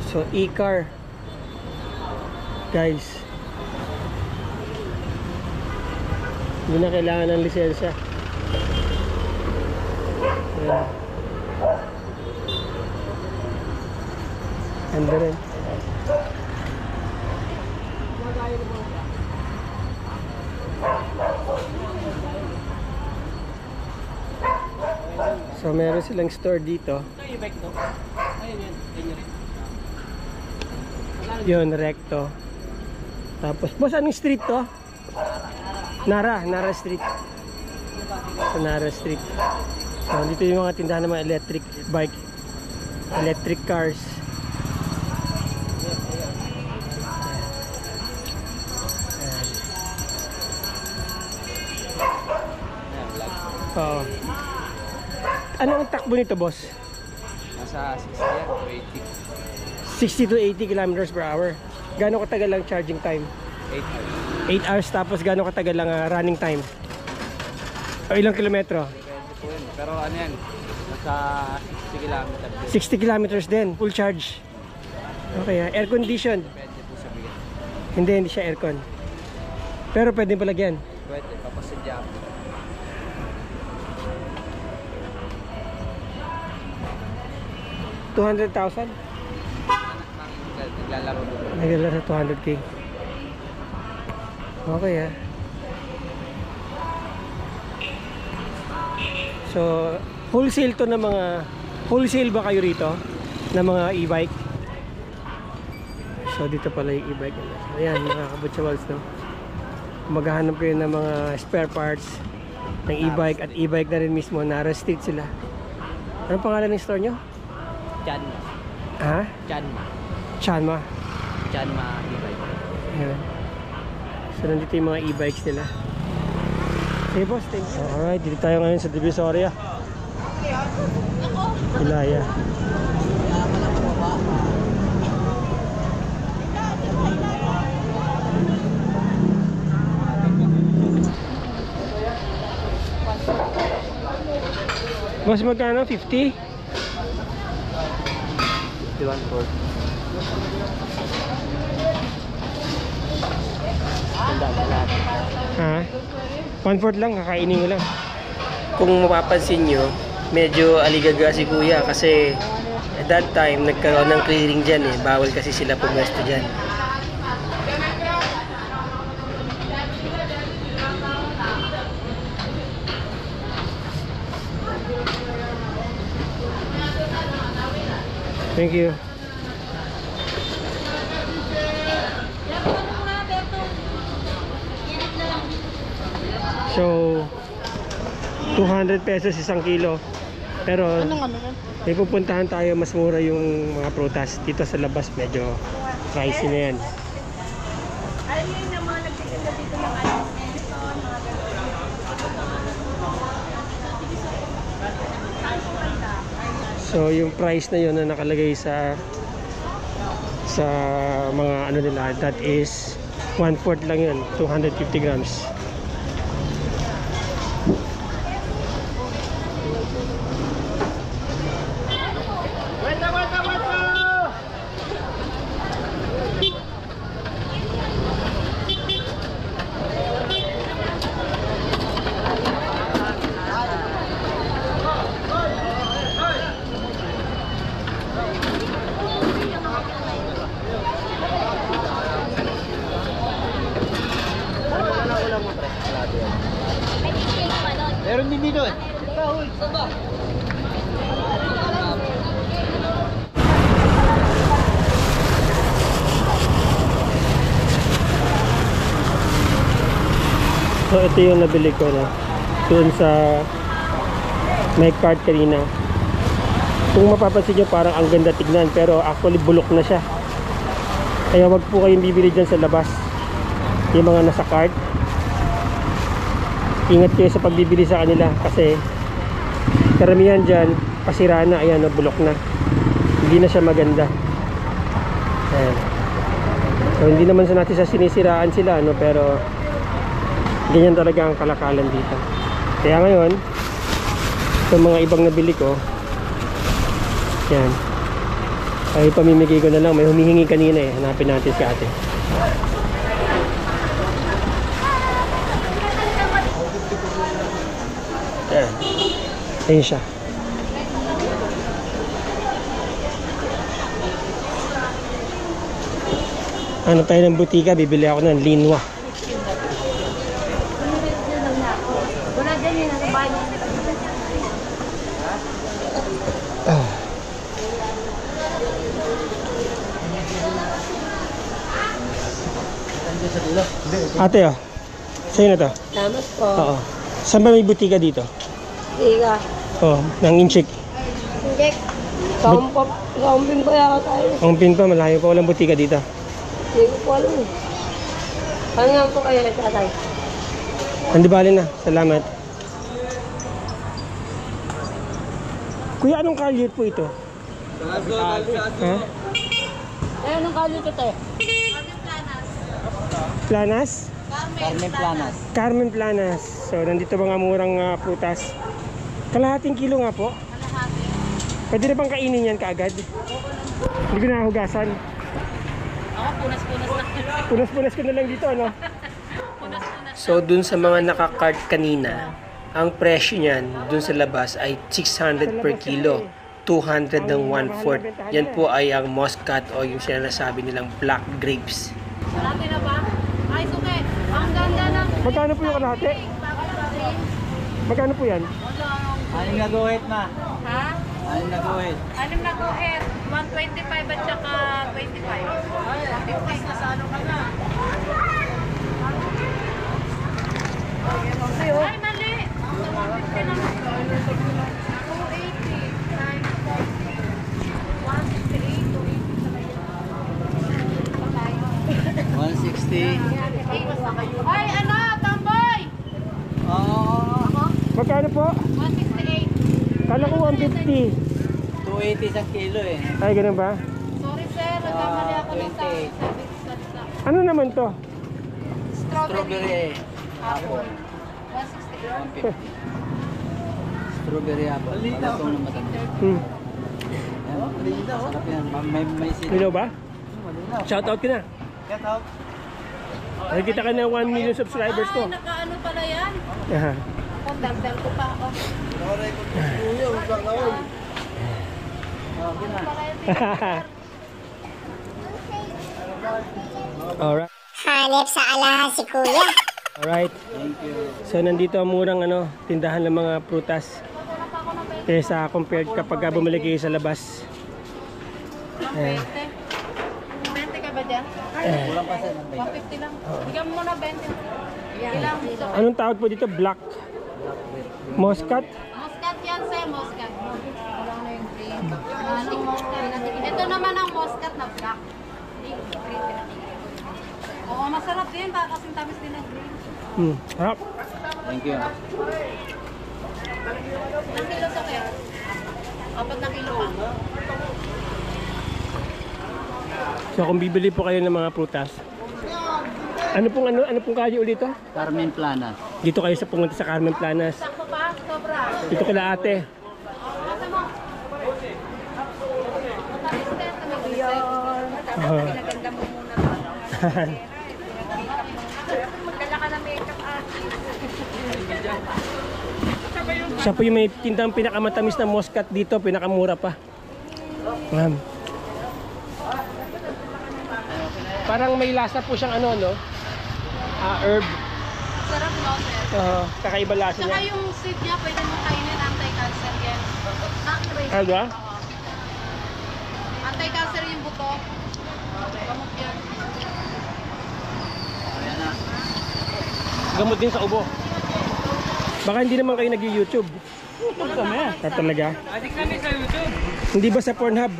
So e-car guys, hindi na kailangan ng lisensya. Ayan. Ganda rin. So meron silang store dito. Yun, recto. Tapos, boss, anong street to? Nara Street. So, Nara Street. So, dito yung mga tindahan ng mga electric bike, electric cars. Oo. Ano ang takbo nito, boss? Nasa 60 to 80 kilometers per hour. Gaano katagal lang charging time? 8 hours. 8 hours, tapos gaano katagal lang running time? O ilang kilometro? Pero ano yan? Nasa 60 kilometers. 60 kilometers din, full charge. Okay, air condition? Depende po sa bigat. Hindi siya aircon. Pero pwede palagyan. Pwede, papasadya po. $200,000? Naglalaro doon. Naglalaro sa 200k. Okay So, wholesale to ng mga... Wholesale ba kayo rito? Na mga e-bike? So, dito pala yung e-bike. So, ayan, mga kabutsawals, no? Maghahanap kayo ng mga spare parts ng e-bike at e-bike na rin mismo. Nara Street sila. Anong pangalan ng store nyo? Chanma. Ha? Chanma. Chanma. Chanma e-bike. Ayan. So, nandito yung mga e-bikes nila. Hey boss, thank you. Alright, dito tayo ngayon sa Divisoria. Ilaya. Boss, magkano? 50? 51 Ha? 1/4 lang, kakainin mo lang. Kung mapapansin nyo, medyo aligaga si kuya kasi at that time nagkaroon ng clearing dyan eh. Bawal kasi sila pumwesto dyan. Thank you. So, 200 pesos isang kilo. Pero, may pupuntahan tayo, mas mura yung mga prutas. Dito sa labas, medyo pricey na yan. Ayun yung mga nagtitinda dito ng ano. So, yung price na yun na nakalagay sa mga ano nila, that is 1/4 lang yun, 250 grams. Meron din dito eh. So ito yung nabili ko na doon sa may cart kanina. Kung mapapansin nyo, parang ang ganda tignan, pero actually bulok na siya. Kaya wag po kayong bibili dyan sa labas. Yung mga nasa cart, ingat kayo sa pagbibili sa kanila kasi karamihan dyan pasira na, ayan, bulok na, hindi na siya maganda. Ayan. So hindi naman sa natin sa sinisiraan sila, no, pero ganyan talaga ang kalakalan dito. Kaya ngayon, sa mga ibang nabili ko, yan, ay pamimigay ko na lang. May humihingi kanina eh. Hanapin natin si ate. Yan. Ayun siya. Ano tayo ng butika? Bibili ako ng linwa. Wala dyan yun, nasa bahay mo. Ate, oh. Sa'yo na to. Salamat po. Oo. Saan ba may butika dito? Iga. Oh, ng Inchik. Hindi. Kaumpin pa yata tayo. Ang pin pa, malayo pa. Walang butika dito. Hindi ko po alam eh. Ano nga po kayo nagtatay? Hindi bali na. Salamat. Kuya, anong kalye po ito? Ha? Eh, anong kalyo ito tayo? Planas? Carmen Planas. Carmen Planas. So, nandito mga murang prutas. Kalahating kilo nga po. Pwede na bang kainin yan kaagad? Hindi ko nahugasan. Ako, punas-punas na. Punas-punas ko na lang dito, ano? So, dun sa mga nakakart kanina, ang presyo niyan dun sa labas ay 600 per kilo. 200 ng 1/4. Yan po ay ang muscat o yung sinasabi nilang black grapes. Malaki na ba? Ay, suke. Ang ganda ng... Magkano po yung kalahati? Magkano po yan? Anim na guhit ma. Ha? Anim na guhit. Anim na guhit. 125 at saka 25. 150 na sa ano ka na. Ay, mali. 150 na. 160. Ay, ano? Tamboy! Oo. Magkano po? 168. Kala ko 150. 280 sa kilo eh. Ay, ganun ba? Sorry, sir. Nagkamali ako ng 28. Ano naman to? Strawberry. Apple. 168. 150. Strawberry apple. Malutong na matanda. Hmm. Sarap yan. May sili. Lino ba? Shoutout ka na. Get out. Nakikita ka na 1 million subscribers ko. Ay, nakaano pala yan? Aha. Kung daldal ko pa ako. Alright. Hanep sa alahas si Kuya. Alright. Thank you. So nandito ang murang tindahan ng mga prutas. Kesa compared kapag bumili kayo sa labas. Eh. 20 ka ba dyan? Kulang pa sa 150 lang. Bigyan mo muna 20. Ilang dito? Anong tawag po dito? Black Muscat? Muscat yan, sir. Muscat. Wala na yung green. Ito naman ang muscat na black. Oo, masarap din. Kasing tamis din ang green. Harap. Thank you. Ilang kilo sa kaya? 4 na kilo pa. So kung bibili po kayo ng mga prutas, ano pong kalye ulit to? Carmen Planas. Dito kayo sa pumunta sa Carmen Planas. Sakto pa? Sobra. Dito kila ate. Kasa mo? Matamis din. Pinaganda mo muna to. Magdala ka ng makeup Siya po yung may tindang pinakamatamis na muscat dito, pinakamura pa. Ma'am. Parang may lasa po siyang no? Herb. Sarap no, sir? Kakaiba lasa Saka niya. yung seed niya, pwede mo kainin, anti-cancer yan. Alga? Anti-cancer yung buto. Gamot yan. Ayan na. Gamot din sa ubo. Baka hindi naman kayo nag-YouTube. YouTube kami. Talaga? Adik kami sa YouTube. Hindi ba sa Pornhub?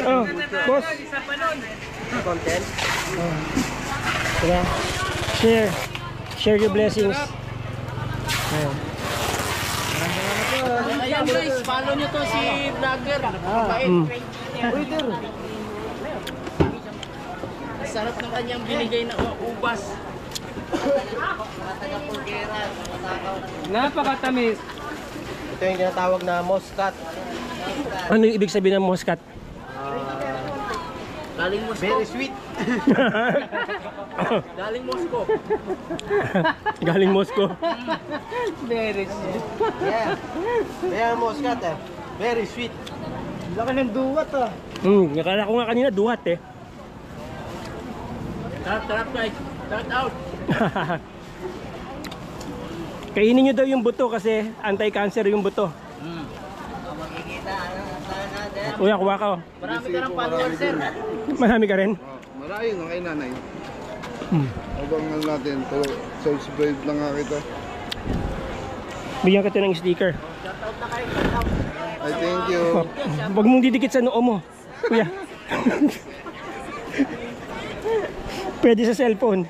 Oh, boss. Content. Tara. Share. Share your blessings. Ayan. Ayan guys, follow nyo to si vlogger. Mabait. Sarap ng kanyang binigay na ubas. Napakatamis. Ito yung tinatawag na Muscat. Ano yung ibig sabihin ng Muscat? Galing Moscow. Very sweet. Galing Moscow. Galing Moscow. Very sweet. Yeah. Kaya Muscat eh. Very sweet. Laki ng duwat ah. Nakala ko nga kanina duhat eh. Sarap guys. Shout out. Kainin nyo daw yung buto kasi anti-cancer yung buto. Kuya, kuha ka oh. Marami ka ng followers, sir. Marami ka rin. Marami nung kay nanay. Habang ano natin, subscribe lang nga kita. Bigyan ka ito ng sticker. Ay, thank you. Huwag mong didikit sa noo mo. Kuya. Pwede sa cellphone.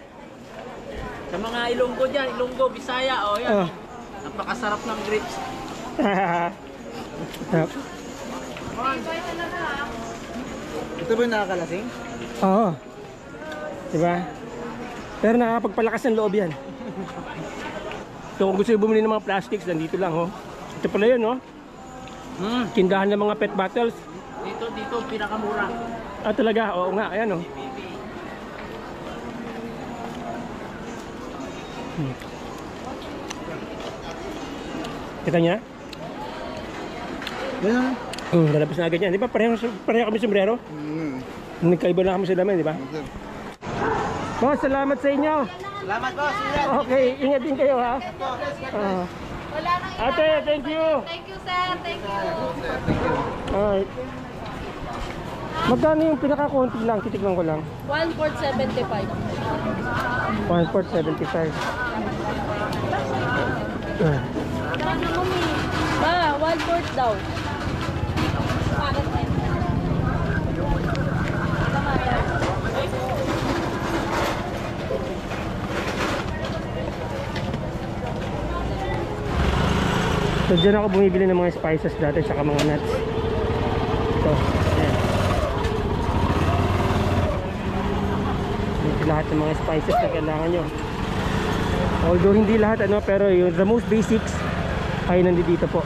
Sa mga Ilonggo dyan, Ilonggo, Bisaya, oh yan. Oh. Napakasarap ng grapes. Ito ba yung nakakalasing? Oo. Diba? Pero nakakapagpalakas ng loob yan. So kung gusto nyo bumili ng mga plastics, nandito lang oh. Ito pala yun oh. Tindahan ng mga pet bottles. Dito, pinakamura. Ah talaga? Oo nga, ayan oh. Kita niya? Yan. Lalabas na agad yan. Di ba pareho kami sombrero? Nagkaiba na kami sa dami, di ba? Sir. Boss, salamat sa inyo. Salamat boss. Ingat. Okay, ingat din kayo ha. Wala nang iba. Ate, thank you. Thank you, sir. Thank you. Alright. Magkano yung pinaka-konti lang? Titignan ko lang. 1,475. 1,475. Ma, 1/4 daw. So dyan ako bumibili ng mga spices dati saka mga nuts. Ito, ayan. Ito lahat ng mga spices na kailangan nyo. Although hindi lahat ano, pero yung the most basics ay nandito po.